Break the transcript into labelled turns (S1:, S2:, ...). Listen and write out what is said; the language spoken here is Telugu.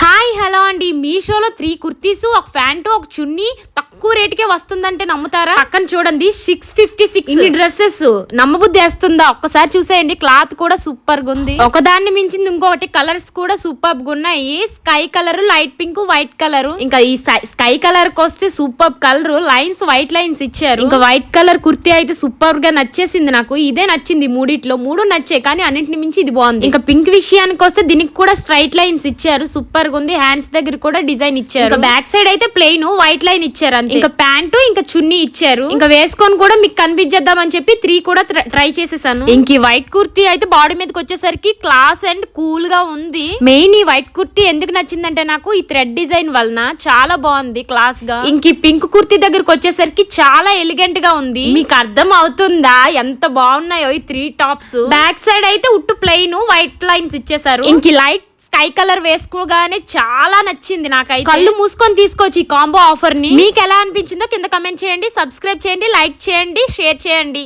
S1: హాయ్ హలో అండి, మీషోలో 3 కుర్తీస్, ఒక ప్యాంటు, ఒక చున్నీ తక్కువ రేటుకే వస్తుందంటే నమ్ముతారా? పక్కన చూడండి 656 ఇన్ని డ్రెస్సెస్. నమ్మబుద్ధి వేస్తుందా? ఒక్కసారి చూసేయండి. క్లాత్ కూడా సూపర్ గా ఉంది. ఒకదాన్ని మించింది ఇంకొకటి. కలర్స్ కూడా సూపర్ గా ఉన్నాయి. Sky colour, light pink, white colour. ఇంకా ఈ స్కై కలర్ కి వస్తే super colour lines, white lines ఇచ్చారు. ఇంకా వైట్ కలర్ కుర్తీ అయితే సూపర్ గా నచ్చేసింది నాకు. ఇదే నచ్చింది మూడిట్లో. మూడు నచ్చాయి కానీ అన్నింటిని మించి ఇది బాగుంది. ఇంకా పింక్ విషయానికి వస్తే దీనికి కూడా స్ట్రైట్ లైన్స్ ఇచ్చారు. సూపర్ గా ఉంది. హ్యాండ్స్ దగ్గర కూడా డిజైన్ ఇచ్చారు. బ్యాక్ సైడ్ అయితే ప్లెయిన్ వైట్ లైన్ ఇచ్చారు. ఇంకా ప్యాంటు, ఇంకా చున్నీ ఇచ్చారు. ఇంకా వేసుకొని కూడా మీకు కనిపించేద్దాం అని చెప్పి 3 కూడా ట్రై చేసేసాను. ఇంక వైట్ కుర్తీ అయితే బాడీ మీదకి వచ్చేసరికి క్లాస్ అండ్ కూల్ గా ఉంది. మెయిన్ ఈ వైట్ కుర్తీ ఎందుకు నచ్చిందంటే నాకు ఈ థ్రెడ్ డిజైన్ వలన చాలా బాగుంది, క్లాస్ గా. ఇంక ఈ పింక్ కుర్తీ దగ్గరకు వచ్చేసరికి చాలా ఎలిగెంట్ గా ఉంది. మీకు అర్థం అవుతుందా ఎంత బాగున్నాయో ఈ 3 టాప్స్? బ్యాక్ సైడ్ అయితే ఉట్టు ప్లెయిన్ వైట్ లైన్స్ ఇచ్చేసారు. ఇంక లైట్ స్కై కలర్ వేసుకోగానే చాలా నచ్చింది నాకైతే. కళ్ళు మూసుకొని తీసుకోవచ్చు ఈ కాంబో ఆఫర్ ని. మీకు ఎలా అనిపించిందో కింద కమెంట్ చేయండి, సబ్స్క్రైబ్ చేయండి, లైక్ చేయండి, షేర్ చేయండి.